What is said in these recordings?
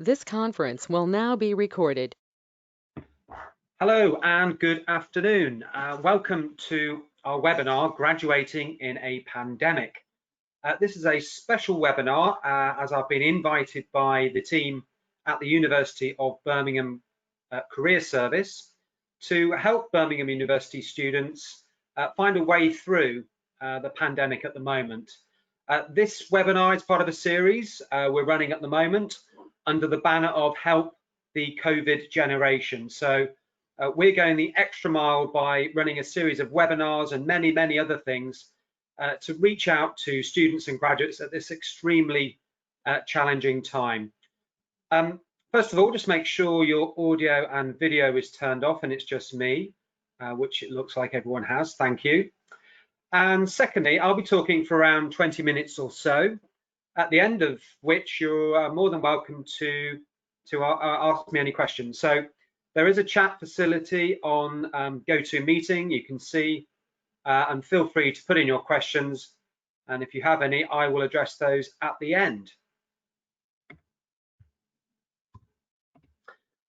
This conference will now be recorded. Hello and good afternoon. Welcome to our webinar, Graduating in a Pandemic. This is a special webinar as I've been invited by the team at the University of Birmingham Career Service to help Birmingham University students find a way through the pandemic at the moment. This webinar is part of a series we're running at the moment under the banner of Help the COVID Generation. So we're going the extra mile by running a series of webinars and many other things to reach out to students and graduates at this extremely challenging time. First of all, just make sure your audio and video is turned off and it's just me, which it looks like everyone has. Thank you. And secondly, I'll be talking for around 20 minutes or so, at the end of which you're more than welcome to ask me any questions. So there is a chat facility on GoToMeeting. You can see and feel free to put in your questions. And if you have any, I will address those at the end.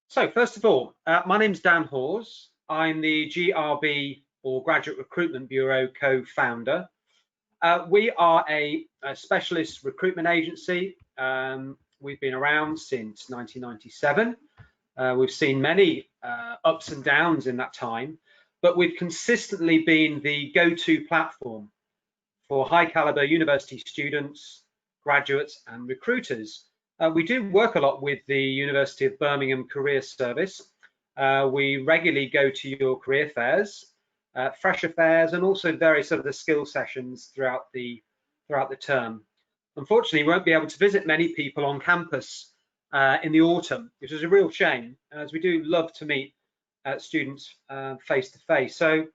So first of all, my name's Dan Hawes. I'm the GRB or Graduate Recruitment Bureau co-founder. We are a specialist recruitment agency. We've been around since 1997. We've seen many ups and downs in that time, but we've consistently been the go-to platform for high caliber university students, graduates and recruiters. We do work a lot with the University of Birmingham Career Service. We regularly go to your career fairs, fresher fairs, and also various other skill sessions throughout the term. Unfortunately, we won't be able to visit many people on campus in the autumn, which is a real shame, as we do love to meet students face to face. So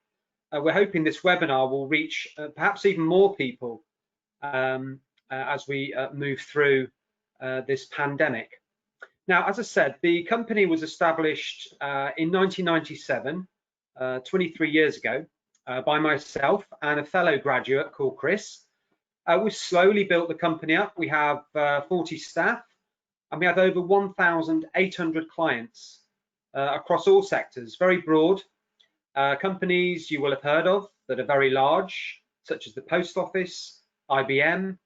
we're hoping this webinar will reach perhaps even more people as we move through this pandemic. Now, as I said, the company was established in 1997, 23 years ago, by myself and a fellow graduate called Chris. We've slowly built the company up. We have 40 staff, and we have over 1,800 clients across all sectors, very broad. Companies you will have heard of that are very large, such as the Post Office, IBM,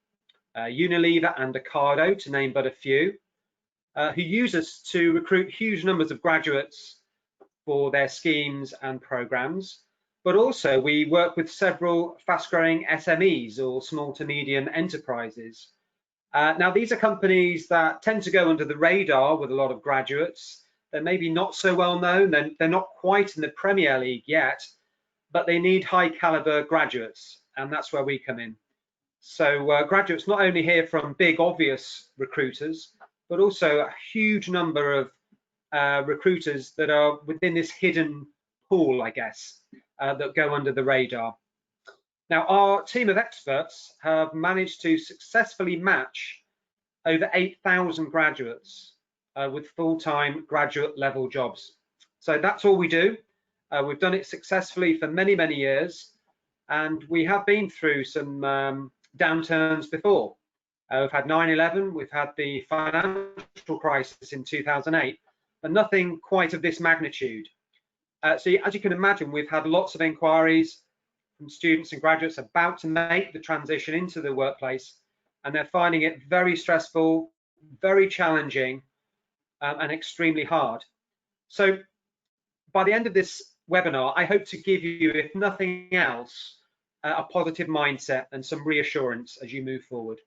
Unilever and Ocado, to name but a few, who use us to recruit huge numbers of graduates for their schemes and programs. But also we work with several fast-growing SMEs or small to medium enterprises. Now, these are companies that tend to go under the radar with a lot of graduates. They're maybe not so well known, they're not quite in the Premier League yet, but they need high caliber graduates, and that's where we come in. So graduates not only hear from big obvious recruiters, but also a huge number of recruiters that are within this hidden pool, I guess, that go under the radar. Now, our team of experts have managed to successfully match over 8,000 graduates with full-time graduate level jobs. So that's all we do. We've done it successfully for many years, and we have been through some downturns before. We've had 9/11, we've had the financial crisis in 2008, but nothing quite of this magnitude. So as you can imagine, we've had lots of inquiries from students and graduates about to make the transition into the workplace, and they're finding it very stressful, very challenging, and extremely hard. So by the end of this webinar, I hope to give you, if nothing else, a positive mindset and some reassurance as you move forward.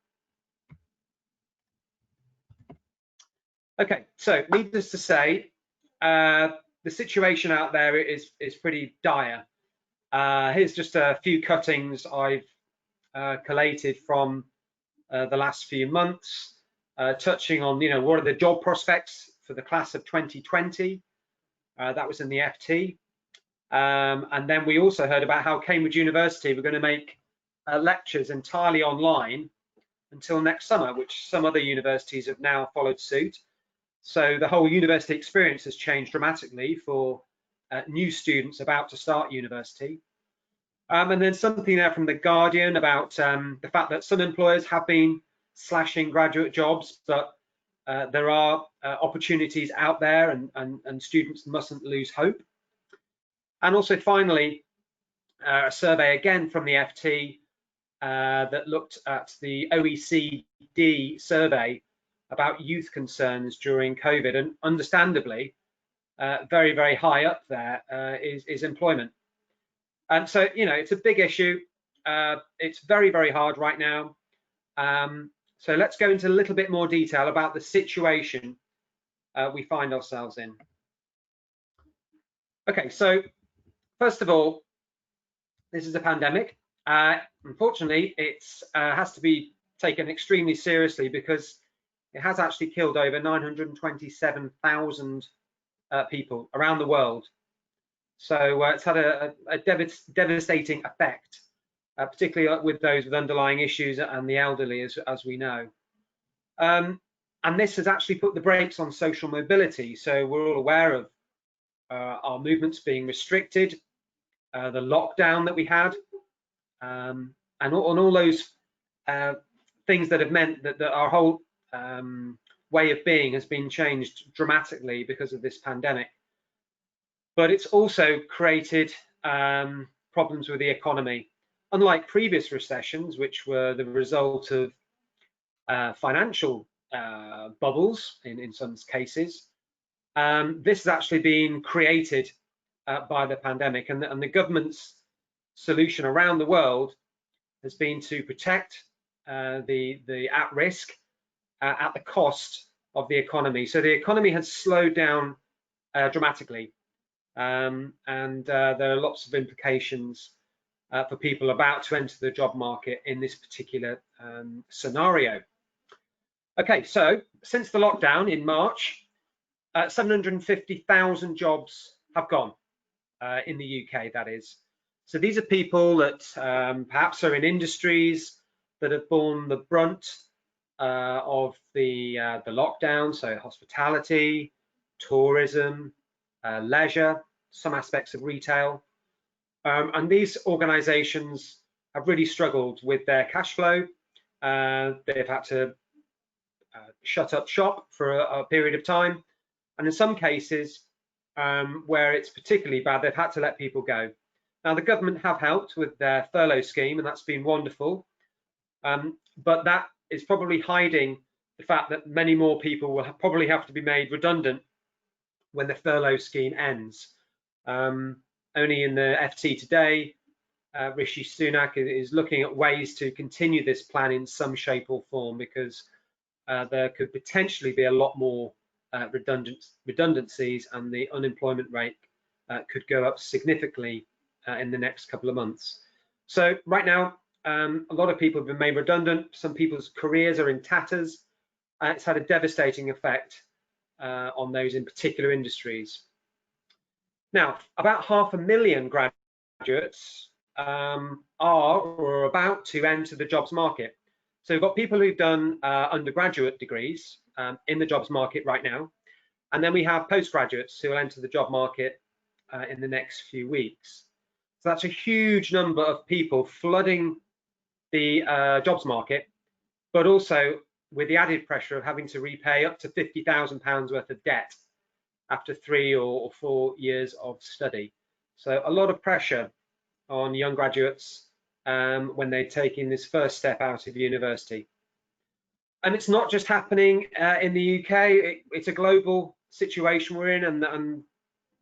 Okay, so needless to say, the situation out there is pretty dire. Here's just a few cuttings I've collated from the last few months, touching on, what are the job prospects for the class of 2020. That was in the FT. And then we also heard about how Cambridge University were going to make lectures entirely online until next summer, which some other universities have now followed suit. So the whole university experience has changed dramatically for new students about to start university. And then something there from The Guardian about the fact that some employers have been slashing graduate jobs, but there are opportunities out there, and students mustn't lose hope. And also finally, a survey again from the FT that looked at the OECD survey about youth concerns during COVID, and understandably, very, very high up there is employment. And so, you know, it's a big issue. It's very, very hard right now. So let's go into a little bit more detail about the situation we find ourselves in. Okay, so first of all, this is a pandemic. Unfortunately, it has to be taken extremely seriously because it has actually killed over 927,000 people around the world. So it's had a devastating effect, particularly with those with underlying issues and the elderly, as we know. And this has actually put the brakes on social mobility. So we're all aware of our movements being restricted, the lockdown that we had, and all those things that have meant that our whole way of being has been changed dramatically because of this pandemic. But it's also created problems with the economy. Unlike previous recessions, which were the result of financial bubbles in some cases, this has actually been created by the pandemic, and the government's solution around the world has been to protect the at-risk at the cost of the economy. So the economy has slowed down dramatically, and there are lots of implications for people about to enter the job market in this particular scenario. Okay, so since the lockdown in March, 750,000 jobs have gone in the UK, that is. So these are people that perhaps are in industries that have borne the brunt of the lockdown, so hospitality, tourism, leisure, some aspects of retail. And these organisations have really struggled with their cash flow. They've had to shut up shop for a period of time. And in some cases, where it's particularly bad, they've had to let people go. Now, the government have helped with their furlough scheme, and that's been wonderful. But that is probably hiding the fact that many more people will probably have to be made redundant when the furlough scheme ends. Only in the FT today, Rishi Sunak is looking at ways to continue this plan in some shape or form, because there could potentially be a lot more redundancies, and the unemployment rate could go up significantly in the next couple of months. So right now, a lot of people have been made redundant. Some people's careers are in tatters. It's had a devastating effect on those in particular industries. Now, about 500,000 graduates are or are about to enter the jobs market. So we've got people who've done undergraduate degrees in the jobs market right now, and then we have postgraduates who will enter the job market in the next few weeks. So that's a huge number of people flooding the jobs market, but also with the added pressure of having to repay up to £50,000 worth of debt after 3 or 4 years of study. So a lot of pressure on young graduates when they're taking this first step out of university. And it's not just happening in the UK, it's a global situation we're in, and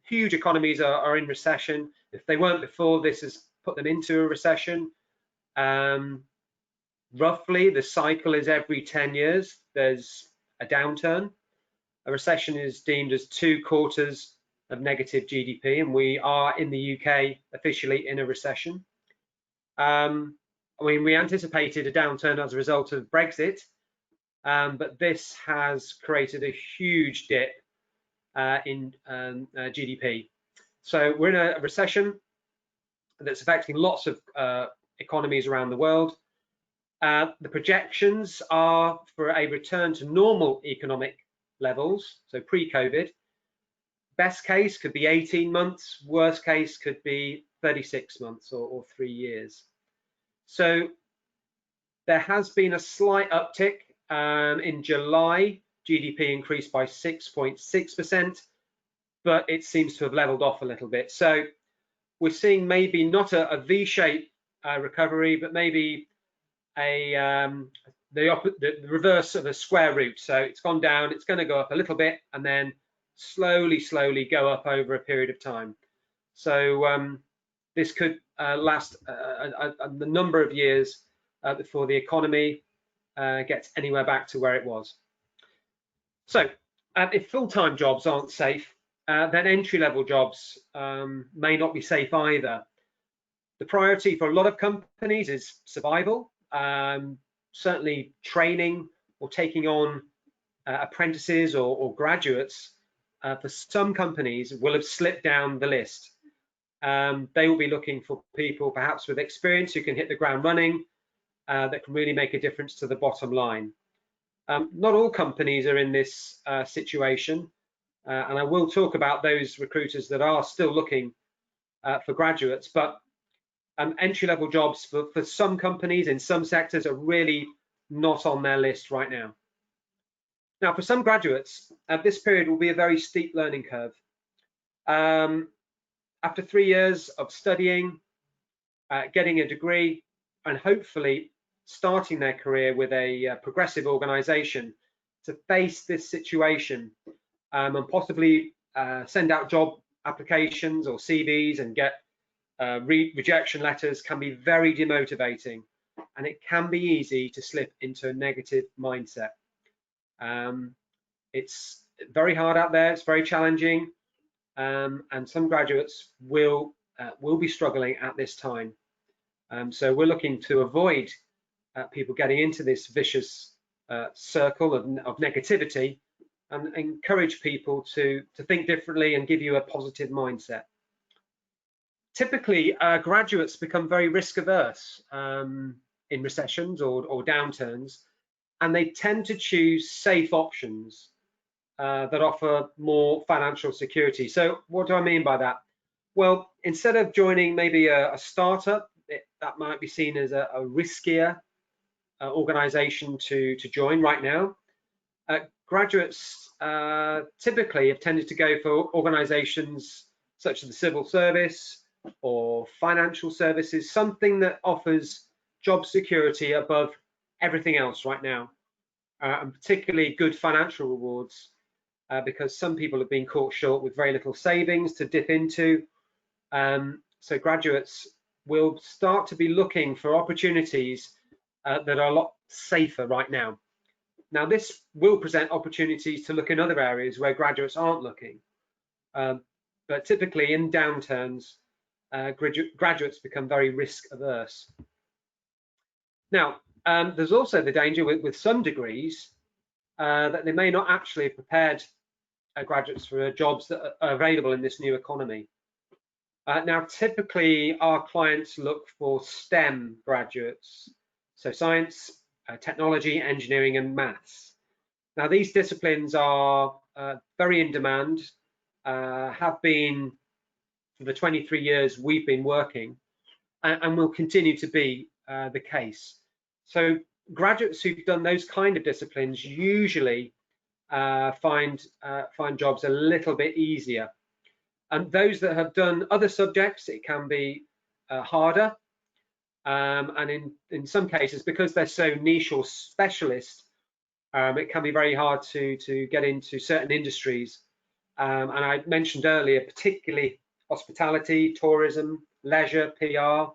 huge economies are in recession. If they weren't before, this has put them into a recession. Roughly, the cycle is every 10 years, there's a downturn. A recession is deemed as 2 quarters of negative GDP, and we are in the UK officially in a recession. I mean, we anticipated a downturn as a result of Brexit, but this has created a huge dip in GDP. So we're in a recession that's affecting lots of economies around the world. The projections are for a return to normal economic levels, so pre-COVID. Best case could be 18 months, worst case could be 36 months or 3 years. So there has been a slight uptick in July GDP increased by 6.6%, but it seems to have leveled off a little bit. So we're seeing maybe not a V-shaped recovery, but maybe the reverse of a square root. So it's gone down, it's going to go up a little bit, and then slowly go up over a period of time. So this could last a number of years before the economy gets anywhere back to where it was. So if full-time jobs aren't safe, then entry-level jobs may not be safe either. The priority for a lot of companies is survival, certainly training or taking on apprentices or graduates. For some companies will have slipped down the list. They will be looking for people perhaps with experience who can hit the ground running, that can really make a difference to the bottom line. Not all companies are in this situation, and I will talk about those recruiters that are still looking for graduates, but entry-level jobs for some companies in some sectors are really not on their list right now. Now, for some graduates, this period will be a very steep learning curve. After 3 years of studying, getting a degree, and hopefully starting their career with a progressive organisation, to face this situation and possibly send out job applications or CVs and get rejection letters can be very demotivating, and it can be easy to slip into a negative mindset. It's very hard out there, it's very challenging, and some graduates will be struggling at this time. So we're looking to avoid people getting into this vicious circle of negativity, and encourage people to think differently and give you a positive mindset. Typically, graduates become very risk averse in recessions or downturns, and they tend to choose safe options that offer more financial security. So what do I mean by that? Well, instead of joining maybe a startup, that might be seen as a riskier organization to join right now. Graduates typically have tended to go for organizations such as the civil service or financial services, something that offers job security above everything else right now, and particularly good financial rewards, because some people have been caught short with very little savings to dip into. So graduates will start to be looking for opportunities that are a lot safer right now. Now, this will present opportunities to look in other areas where graduates aren't looking, but typically in downturns, graduates become very risk averse. Now, there's also the danger with some degrees that they may not actually have prepared graduates for jobs that are available in this new economy. Now, typically our clients look for STEM graduates, so science, technology, engineering, and maths. Now, these disciplines are very in demand, have been for the 23 years we've been working, and will continue to be the case. So graduates who've done those kind of disciplines usually find jobs a little bit easier. And those that have done other subjects, it can be harder. And in some cases, because they're so niche or specialist, it can be very hard to get into certain industries. And I mentioned earlier, particularly hospitality, tourism, leisure, PR,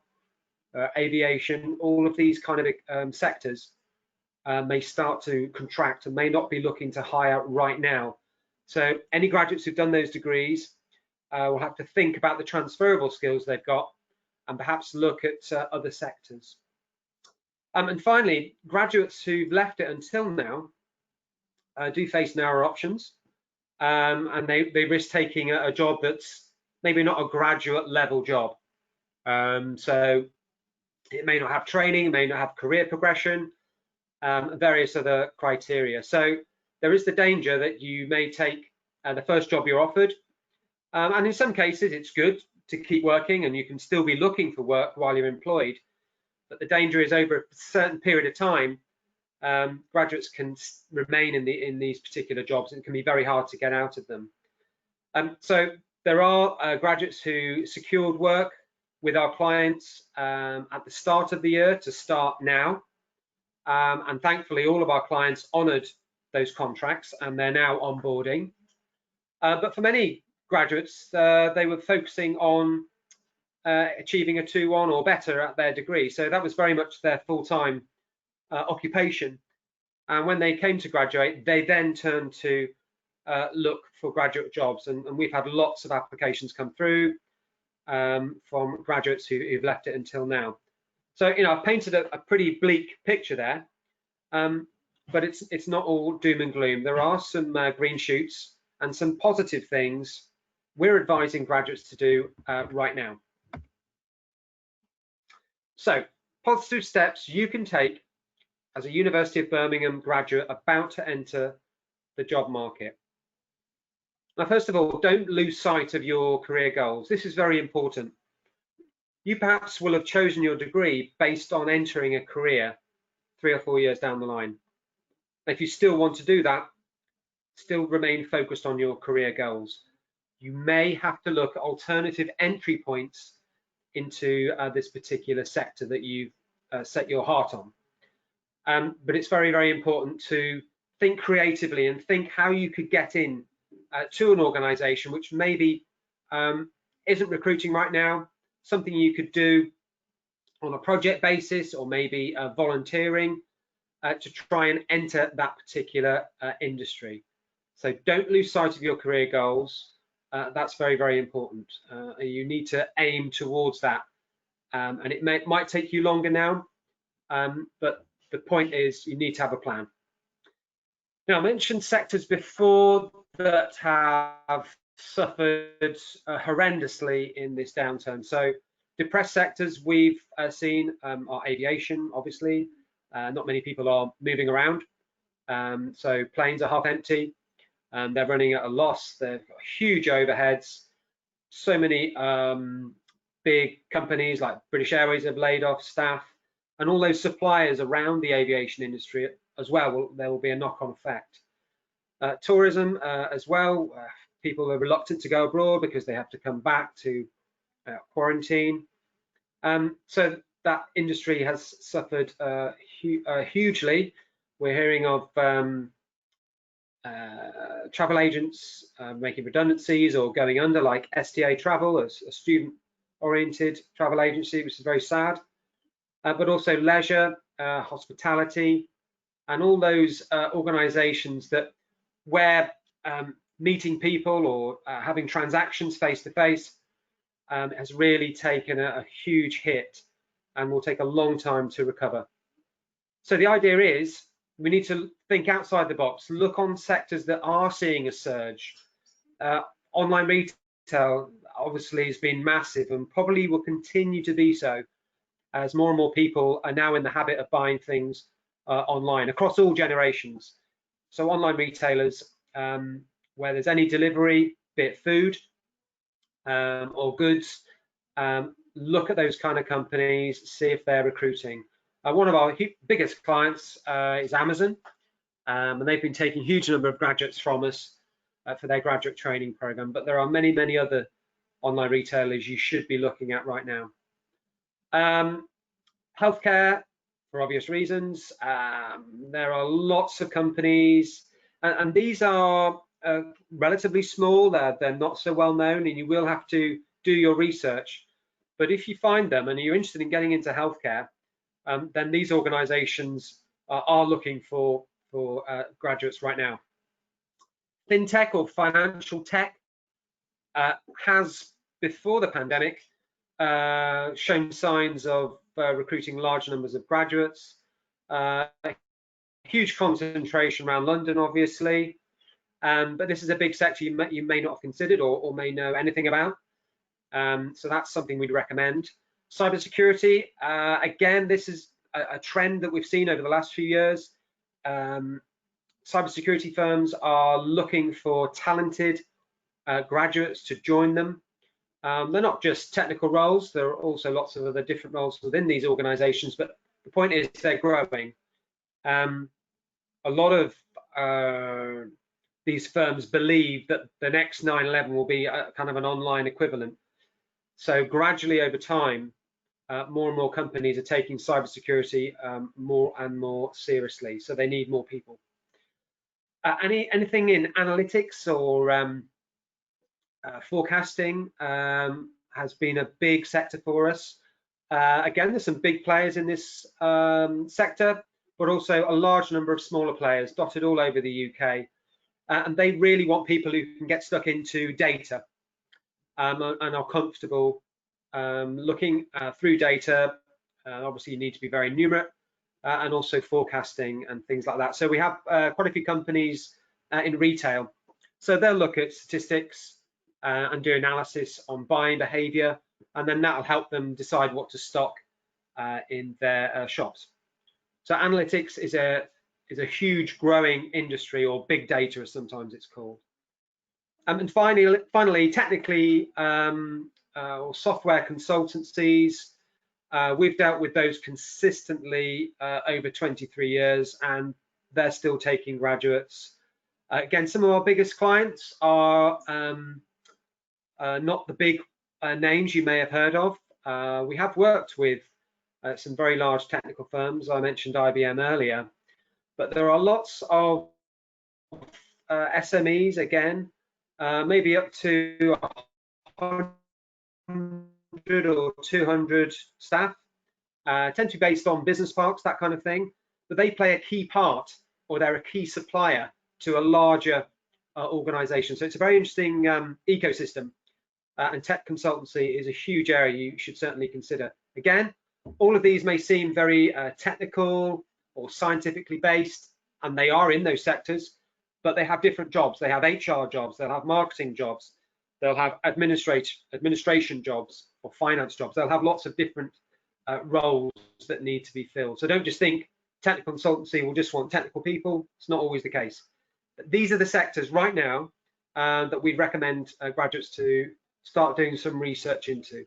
aviation, all of these kind of sectors may start to contract and may not be looking to hire right now. So any graduates who've done those degrees will have to think about the transferable skills they've got and perhaps look at other sectors. And finally, graduates who've left it until now do face narrower options, and they risk taking a job that's maybe not a graduate level job. So it may not have training, it may not have career progression, various other criteria. So there is the danger that you may take the first job you're offered, and in some cases it's good to keep working and you can still be looking for work while you're employed, but the danger is over a certain period of time graduates can remain in these particular jobs, and it can be very hard to get out of them. So there are graduates who secured work with our clients at the start of the year to start now. And thankfully, all of our clients honoured those contracts and they're now onboarding. But for many graduates, they were focusing on achieving a 2-1 or better at their degree. So that was very much their full-time occupation. And when they came to graduate, they then turned to look for graduate jobs. And we've had lots of applications come through from graduates who've left it until now. So, I've painted a pretty bleak picture there, but it's not all doom and gloom. There are some green shoots and some positive things we're advising graduates to do right now. So, positive steps you can take as a University of Birmingham graduate about to enter the job market. Now, first of all, don't lose sight of your career goals. This is very important. You perhaps will have chosen your degree based on entering a career 3 or 4 years down the line. If you still want to do that, still remain focused on your career goals. You may have to look at alternative entry points into this particular sector that you've set your heart on. But it's very, very important to think creatively and think how you could get in to an organization which maybe isn't recruiting right now, something you could do on a project basis or maybe volunteering to try and enter that particular industry. So don't lose sight of your career goals. That's very, very important. You need to aim towards that. And it might take you longer now, but the point is you need to have a plan. Now, I mentioned sectors before that have suffered horrendously in this downturn. So depressed sectors we've seen are aviation, obviously. Not many people are moving around. So planes are half empty. They're running at a loss. They've got huge overheads. So many big companies like British Airways have laid off staff, and all those suppliers around the aviation industry as well. There will be a knock-on effect. Tourism as well. People are reluctant to go abroad because they have to come back to quarantine. So that industry has suffered hugely. We're hearing of travel agents making redundancies or going under, like STA Travel, a student-oriented travel agency, which is very sad. But also leisure, hospitality, and all those organisations that where meeting people or having transactions face-to-face has really taken a huge hit and will take a long time to recover. So the idea is we need to think outside the box, look on sectors that are seeing a surge. Online retail obviously has been massive and probably will continue to be so as more and more people are now in the habit of buying things online across all generations. So online retailers, where there's any delivery, be it food or goods, look at those kind of companies, see if they're recruiting. One of our biggest clients is Amazon, and they've been taking a huge number of graduates from us for their graduate training program, but there are many, many other online retailers you should be looking at right now. Healthcare, for obvious reasons. There are lots of companies, and these are relatively small. They're not so well known, and you will have to do your research. But if you find them and you're interested in getting into healthcare, then these organizations are looking for graduates right now. FinTech or financial tech has, before the pandemic, shown signs of recruiting large numbers of graduates. Huge concentration around London, obviously, but this is a big sector you may not have considered or may know anything about. So that's something we'd recommend. Cybersecurity, again, this is a trend that we've seen over the last few years. Cybersecurity firms are looking for talented graduates to join them. They're not just technical roles, there are also lots of other different roles within these organizations, but the point is they're growing. A lot of these firms believe that the next 9/11 will be a kind of an online equivalent. So gradually over time, more and more companies are taking cybersecurity more and more seriously. So they need more people. Anything in analytics or forecasting has been a big sector for us. Again, there's some big players in this sector, but also a large number of smaller players dotted all over the UK. And they really want people who can get stuck into data and are comfortable looking through data. Obviously, you need to be very numerate and also forecasting and things like that. So we have quite a few companies in retail. So they'll look at statistics and do analysis on buying behavior, and then that'll help them decide what to stock in their shops. So analytics is a huge growing industry, or big data as sometimes it's called. And finally, technically, or software consultancies, we've dealt with those consistently over 23 years, and they're still taking graduates. Again, some of our biggest clients are not the big names you may have heard of. We have worked with some very large technical firms. I mentioned IBM earlier, but there are lots of SMEs, again, maybe up to 100 or 200 staff, tend to be based on business parks, that kind of thing, but they play a key part, or they're a key supplier to a larger organization. So it's a very interesting ecosystem, and tech consultancy is a huge area you should certainly consider. Again, all of these may seem very technical or scientifically based, and they are in those sectors, but they have different jobs. They have HR jobs, they'll have marketing jobs, they'll have administration jobs or finance jobs. They'll have lots of different roles that need to be filled. So don't just think technical consultancy will just want technical people. It's not always the case. These are the sectors right now that we recommend graduates to start doing some research into.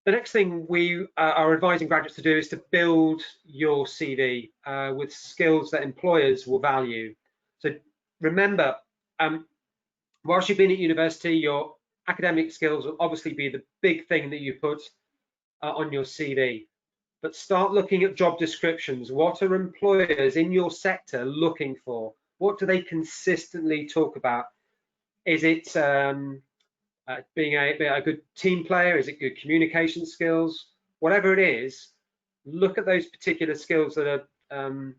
The next thing we are advising graduates to do is to build your CV with skills that employers will value. So remember, whilst you've been at university, your academic skills will obviously be the big thing that you put on your CV. But start looking at job descriptions. What are employers in your sector looking for? What do they consistently talk about? Is it being a good team player? Is it good communication skills? Whatever it is, look at those particular skills that are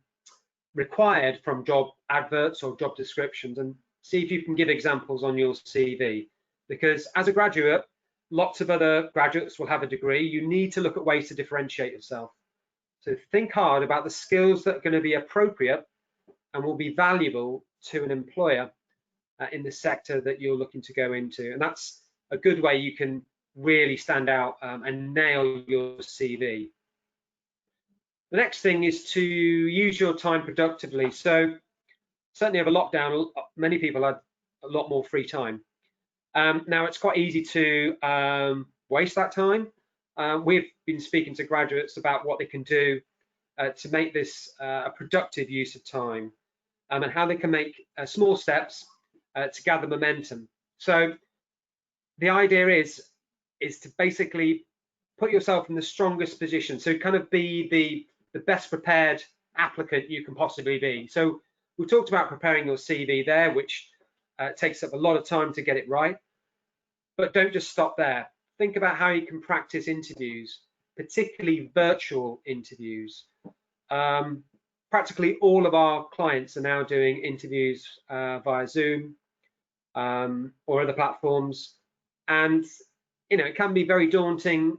required from job adverts or job descriptions, and see if you can give examples on your CV. Because as a graduate, lots of other graduates will have a degree. You need to look at ways to differentiate yourself. So think hard about the skills that are going to be appropriate and will be valuable to an employer in the sector that you're looking to go into. And that's a good way you can really stand out and nail your CV. The next thing is to use your time productively. So certainly over lockdown, many people had a lot more free time. Now it's quite easy to waste that time. We've been speaking to graduates about what they can do to make this a productive use of time, and how they can make small steps to gather momentum. So the idea is to basically put yourself in the strongest position. So kind of be the best prepared applicant you can possibly be. So we talked about preparing your CV there, which takes up a lot of time to get it right. But don't just stop there. Think about how you can practice interviews, particularly virtual interviews. Practically all of our clients are now doing interviews via Zoom or other platforms. And, you know, it can be very daunting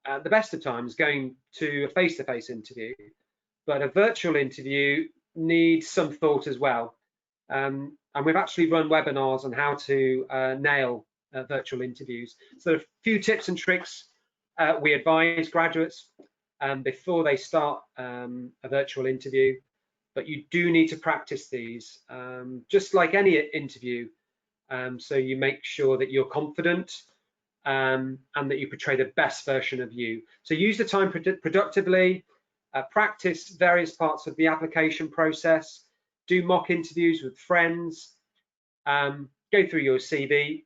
at the best of times going to a face-to-face interview, but a virtual interview needs some thought as well. And we've actually run webinars on how to nail virtual interviews. So a few tips and tricks we advise graduates before they start a virtual interview, but you do need to practice these just like any interview, so you make sure that you're confident and that you portray the best version of you. So use the time productively, practice various parts of the application process, do mock interviews with friends, go through your CV,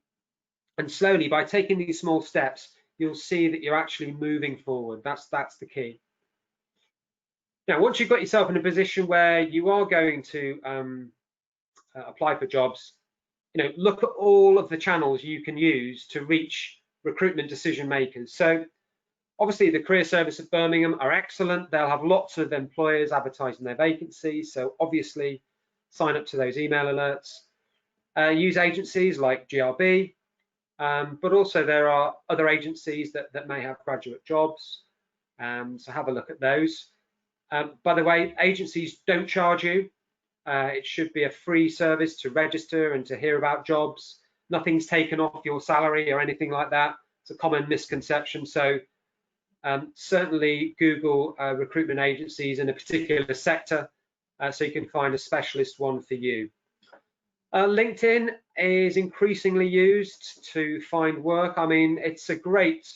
and slowly, by taking these small steps, you'll see that you're actually moving forward. That's the key. Now, once you've got yourself in a position where you are going to apply for jobs, look at all of the channels you can use to reach recruitment decision makers. So obviously the career service at Birmingham are excellent. They'll have lots of employers advertising their vacancies. So obviously sign up to those email alerts. Use agencies like GRB, but also there are other agencies that may have graduate jobs. So have a look at those. By the way, agencies don't charge you. It should be a free service to register and to hear about jobs. Nothing's taken off your salary or anything like that. It's a common misconception. So certainly Google recruitment agencies in a particular sector so you can find a specialist one for you. LinkedIn is increasingly used to find work. I mean, it's a great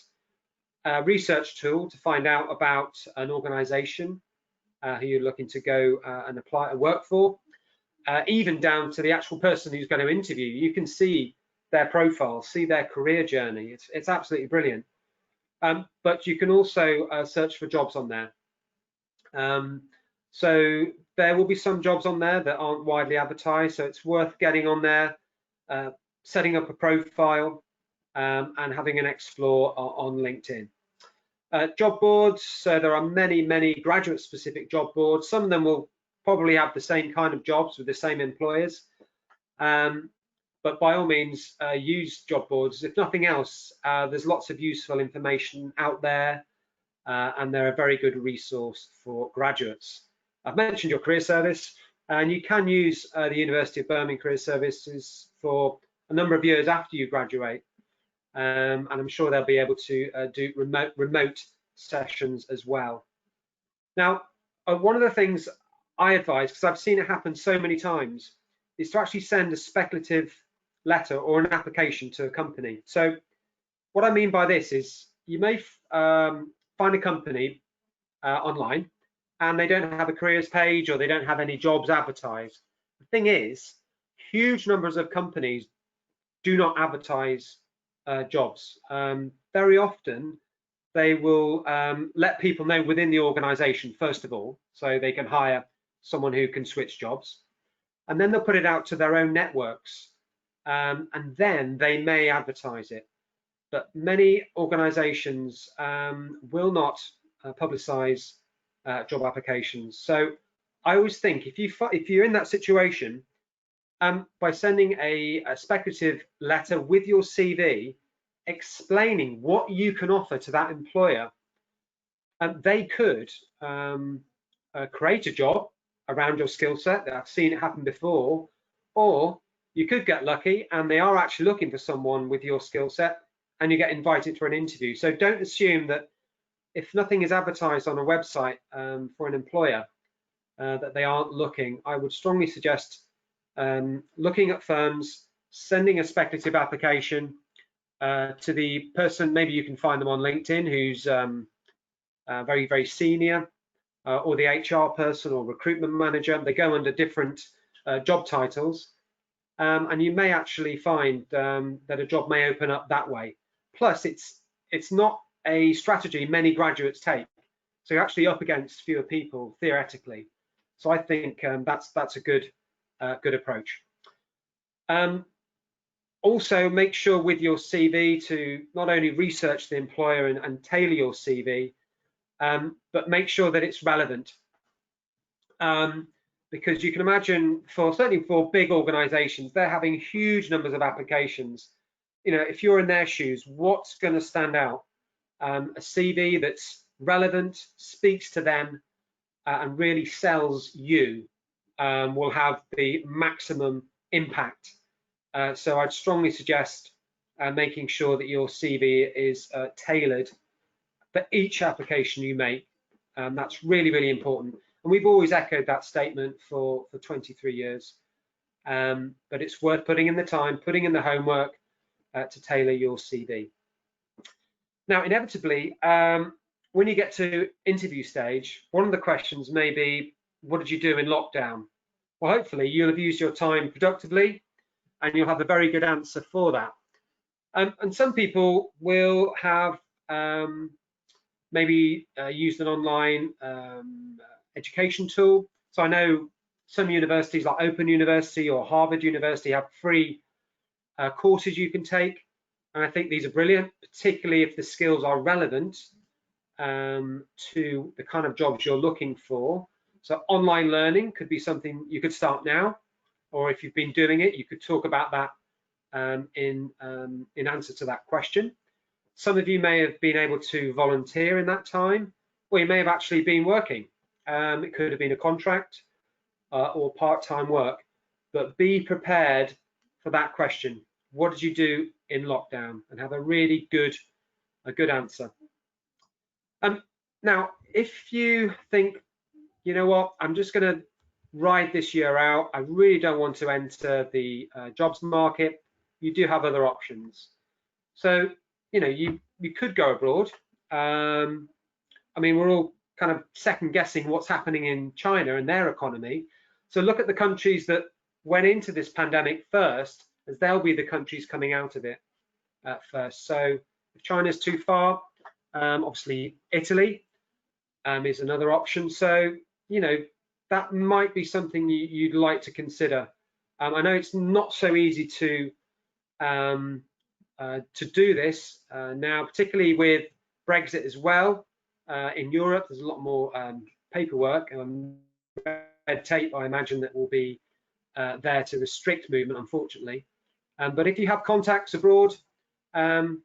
research tool to find out about an organization who you're looking to go and apply to work for, even down to the actual person who's going to interview. You can see their profile, see their career journey. It's absolutely brilliant. But you can also search for jobs on there. So there will be some jobs on there that aren't widely advertised, so it's worth getting on there, setting up a profile, and having an explore on LinkedIn. Job boards, so there are many graduate specific job boards. Some of them will probably have the same kind of jobs with the same employers, but by all means use job boards. If nothing else, there's lots of useful information out there, and they're a very good resource for graduates. I've mentioned your career service, and you can use the University of Birmingham career services for a number of years after you graduate. And I'm sure they'll be able to do remote sessions as well. Now, one of the things I advise, because I've seen it happen so many times, is to actually send a speculative letter or an application to a company. So what I mean by this is you may find a company online and they don't have a careers page or they don't have any jobs advertised. The thing is, huge numbers of companies do not advertise jobs. Very often they will let people know within the organization first of all, so they can hire someone who can switch jobs, and then they'll put it out to their own networks, and then they may advertise it. But many organizations will not publicize job applications. So I always think if you're in that situation, by sending a speculative letter with your CV explaining what you can offer to that employer, they could create a job around your skill set. I've seen it happen before, or you could get lucky and they are actually looking for someone with your skill set and you get invited for an interview. So don't assume that if nothing is advertised on a website for an employer that they aren't looking. I would strongly suggest looking at firms, sending a speculative application to the person. Maybe you can find them on LinkedIn who's very senior, or the HR person or recruitment manager. They go under different job titles, and you may actually find that a job may open up that way. Plus, it's not a strategy many graduates take, so you're actually up against fewer people theoretically. So I think that's a good approach. Also, make sure with your CV to not only research the employer and tailor your CV, but make sure that it's relevant. Because you can imagine, certainly for big organizations, they're having huge numbers of applications. If you're in their shoes, what's going to stand out? A CV that's relevant, speaks to them, and really sells you will have the maximum impact. So I'd strongly suggest making sure that your CV is tailored for each application you make. That's really important. And we've always echoed that statement for 23 years. But it's worth putting in the time, putting in the homework to tailor your CV. Now, inevitably, when you get to interview stage, one of the questions may be, what did you do in lockdown? Well, hopefully you'll have used your time productively and you'll have a very good answer for that. And some people will have maybe used an online education tool. So I know some universities like Open University or Harvard University have free courses you can take. And I think these are brilliant, particularly if the skills are relevant to the kind of jobs you're looking for. So online learning could be something you could start now, or if you've been doing it, you could talk about that in answer to that question. Some of you may have been able to volunteer in that time, or you may have actually been working. It could have been a contract or part-time work, but be prepared for that question. What did you do in lockdown? And have a really good answer. Now, if you think, you know what, I'm just going to ride this year out, I really don't want to enter the jobs market, you do have other options. So, you know, you could go abroad. I mean, we're all kind of second guessing what's happening in China and their economy. So look at the countries that went into this pandemic first, as they'll be the countries coming out of it first. So if China's too far, obviously Italy is another option. So, you know, that might be something you'd like to consider. I know it's not so easy to do this now, particularly with Brexit as well. In Europe, there's a lot more paperwork and red tape, I imagine, that will be there to restrict movement, unfortunately. But if you have contacts abroad, by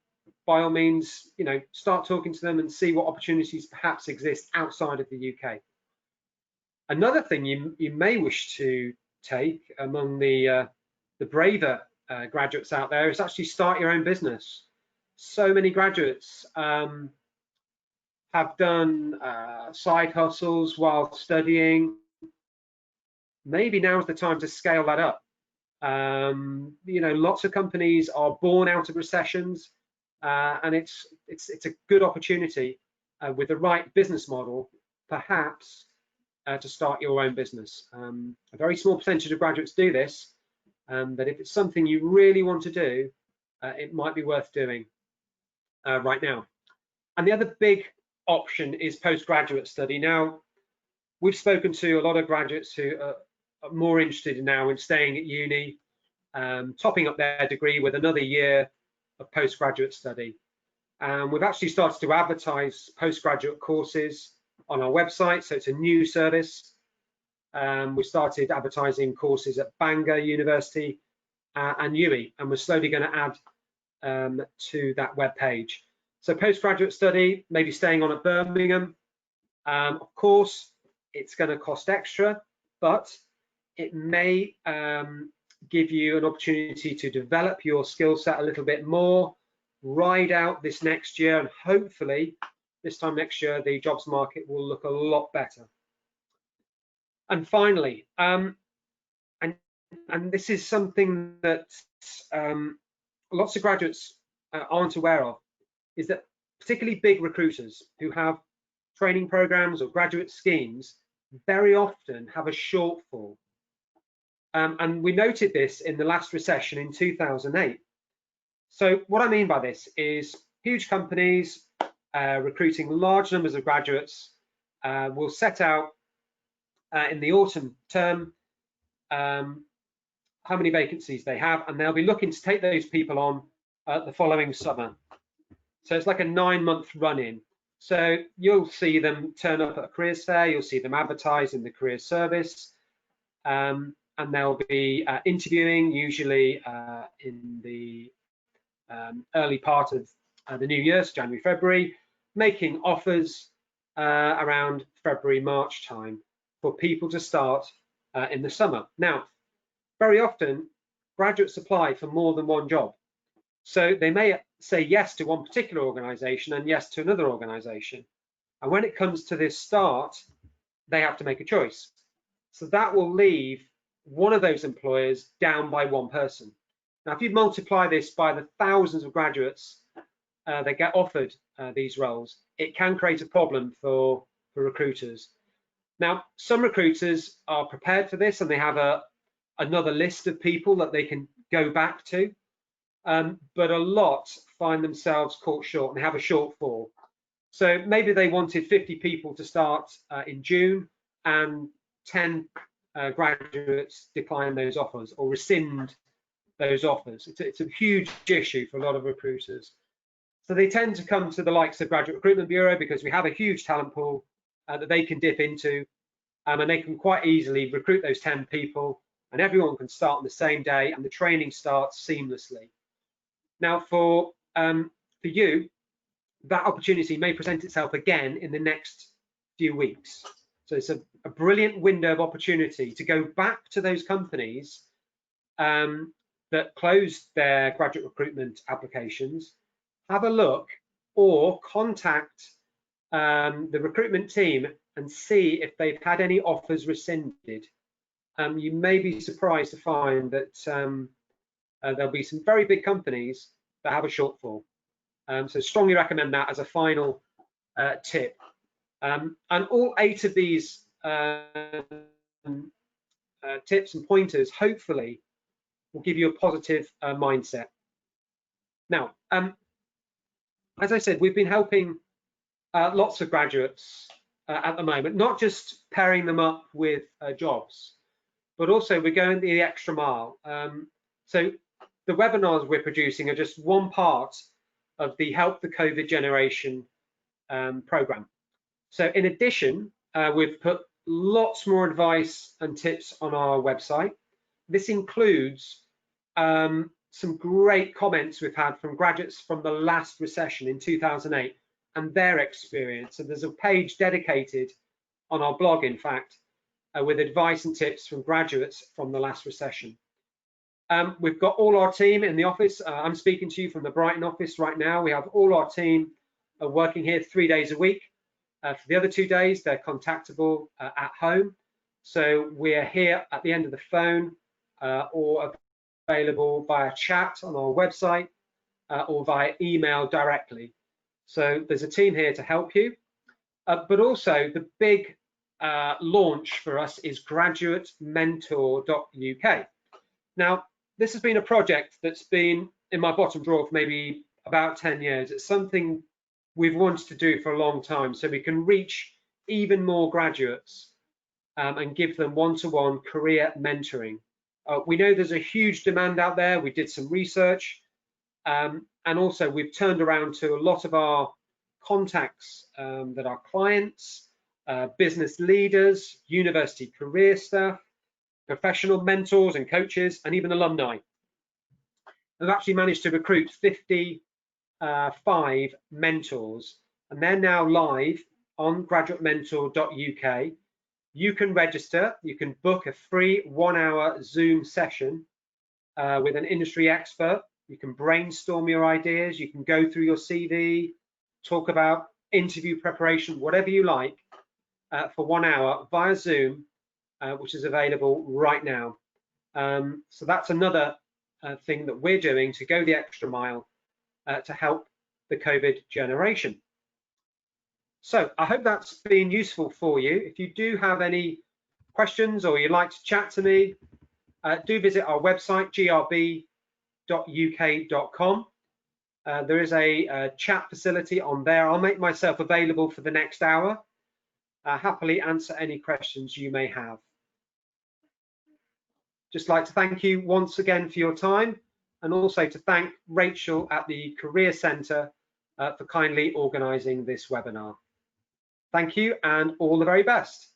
all means, you know, start talking to them and see what opportunities perhaps exist outside of the UK. Another thing you may wish to take among the braver graduates out there is actually start your own business. So many graduates have done side hustles while studying. Maybe now's the time to scale that up. You know, lots of companies are born out of recessions, and it's a good opportunity with the right business model, perhaps, to start your own business. A very small percentage of graduates do this, but if it's something you really want to do, it might be worth doing right now. And the other big option is postgraduate study. Now, we've spoken to a lot of graduates who are more interested now in staying at uni, topping up their degree with another year of postgraduate study. We've actually started to advertise postgraduate courses on our website, so it's a new service. We started advertising courses at Bangor University and UWE, and we're slowly going to add to that web page. So postgraduate study, maybe staying on at Birmingham. Of course, it's going to cost extra, but it may give you an opportunity to develop your skill set a little bit more, ride out this next year, and hopefully this time next year the jobs market will look a lot better. And finally, and this is something that lots of graduates aren't aware of, is that particularly big recruiters who have training programs or graduate schemes very often have a shortfall. And we noted this in the last recession in 2008. So what I mean by this is huge companies recruiting large numbers of graduates will set out in the autumn term how many vacancies they have, and they'll be looking to take those people on the following summer. So it's like a 9-month run-in. So you'll see them turn up at a careers fair, you'll see them advertise in the careers service, and they'll be interviewing, usually in the early part of the new year, so January, February, making offers around February, March time for people to start in the summer. Now, very often, graduates apply for more than one job. So they may say yes to one particular organisation and yes to another organisation. And when it comes to this start, they have to make a choice. So that will leave one of those employers down by one person. Now, if you multiply this by the thousands of graduates they get offered these roles, it can create a problem for recruiters. Now, some recruiters are prepared for this and they have another list of people that they can go back to, but a lot find themselves caught short and have a shortfall. So maybe they wanted 50 people to start in June, and 10 graduates decline those offers or rescind those offers. It's a huge issue for a lot of recruiters. So they tend to come to the likes of Graduate Recruitment Bureau because we have a huge talent pool that they can dip into, and they can quite easily recruit those 10 people, and everyone can start on the same day, and the training starts seamlessly. Now, for you, that opportunity may present itself again in the next few weeks. So it's a brilliant window of opportunity to go back to those companies that closed their graduate recruitment applications, have a look, or contact the recruitment team and see if they've had any offers rescinded. You may be surprised to find that there'll be some very big companies that have a shortfall. So strongly recommend that as a final tip. And all 8 of these tips and pointers hopefully will give you a positive mindset. Now, as I said, we've been helping lots of graduates at the moment, not just pairing them up with jobs, but also we're going the extra mile. So the webinars we're producing are just one part of the Help the COVID Generation program. So in addition, we've put lots more advice and tips on our website. This includes some great comments we've had from graduates from the last recession in 2008 and their experience. So there's a page dedicated on our blog, in fact, with advice and tips from graduates from the last recession. We've got all our team in the office. I'm speaking to you from the Brighton office right now. We have all our team working here 3 days a week. For the other 2 days, they're contactable at home. So we're here at the end of the phone or available via chat on our website or via email directly. So there's a team here to help you. But also the big launch for us is graduatementor.uk. Now, this has been a project that's been in my bottom drawer for maybe about 10 years. It's something we've wanted to do for a long time so we can reach even more graduates and give them one-to-one career mentoring. We know there's a huge demand out there. We did some research, and also we've turned around to a lot of our contacts that are clients, business leaders, university career staff, professional mentors and coaches, and even alumni. We've actually managed to recruit 55 mentors, and they're now live on graduatementor.uk. You can register, you can book a free 1-hour Zoom session with an industry expert. You can brainstorm your ideas, you can go through your CV, talk about interview preparation, whatever you like, for 1 hour via Zoom, which is available right now. So that's another thing that we're doing to go the extra mile to help the COVID generation. So I hope that's been useful for you. If you do have any questions or you'd like to chat to me, do visit our website, grb.uk.com. There is a chat facility on there. I'll make myself available for the next hour. Happily answer any questions you may have. Just like to thank you once again for your time, and also to thank Rachel at the Career Centre for kindly organising this webinar. Thank you and all the very best.